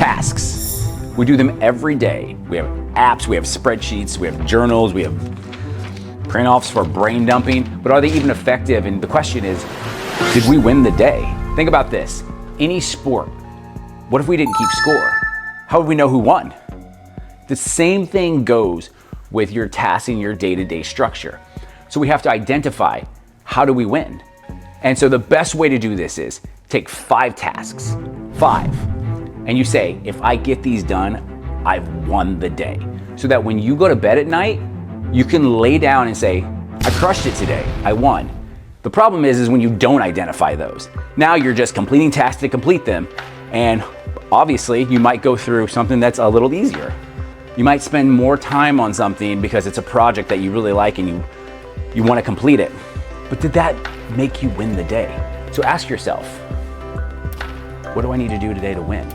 Tasks. We do them every day. We have apps, we have spreadsheets, we have journals, we have print-offs for brain dumping, but are they even effective? And the question is, did we win the day? Think about this. Any sport, what if we didn't keep score? How would we know who won? The same thing goes with your tasks and your day-to-day structure. So we have to identify, how do we win? And so the best way to do this is take 5 tasks, 5, and you say, if I get these done, I've won the day. So that when you go to bed at night, you can lay down and say, I crushed it today, I won. The problem is when you don't identify those. Now you're just completing tasks to complete them, and obviously you might go through something that's a little easier. You might spend more time on something because it's a project that you really like and you want to complete it. But did that make you win the day? So ask yourself, what do I need to do today to win?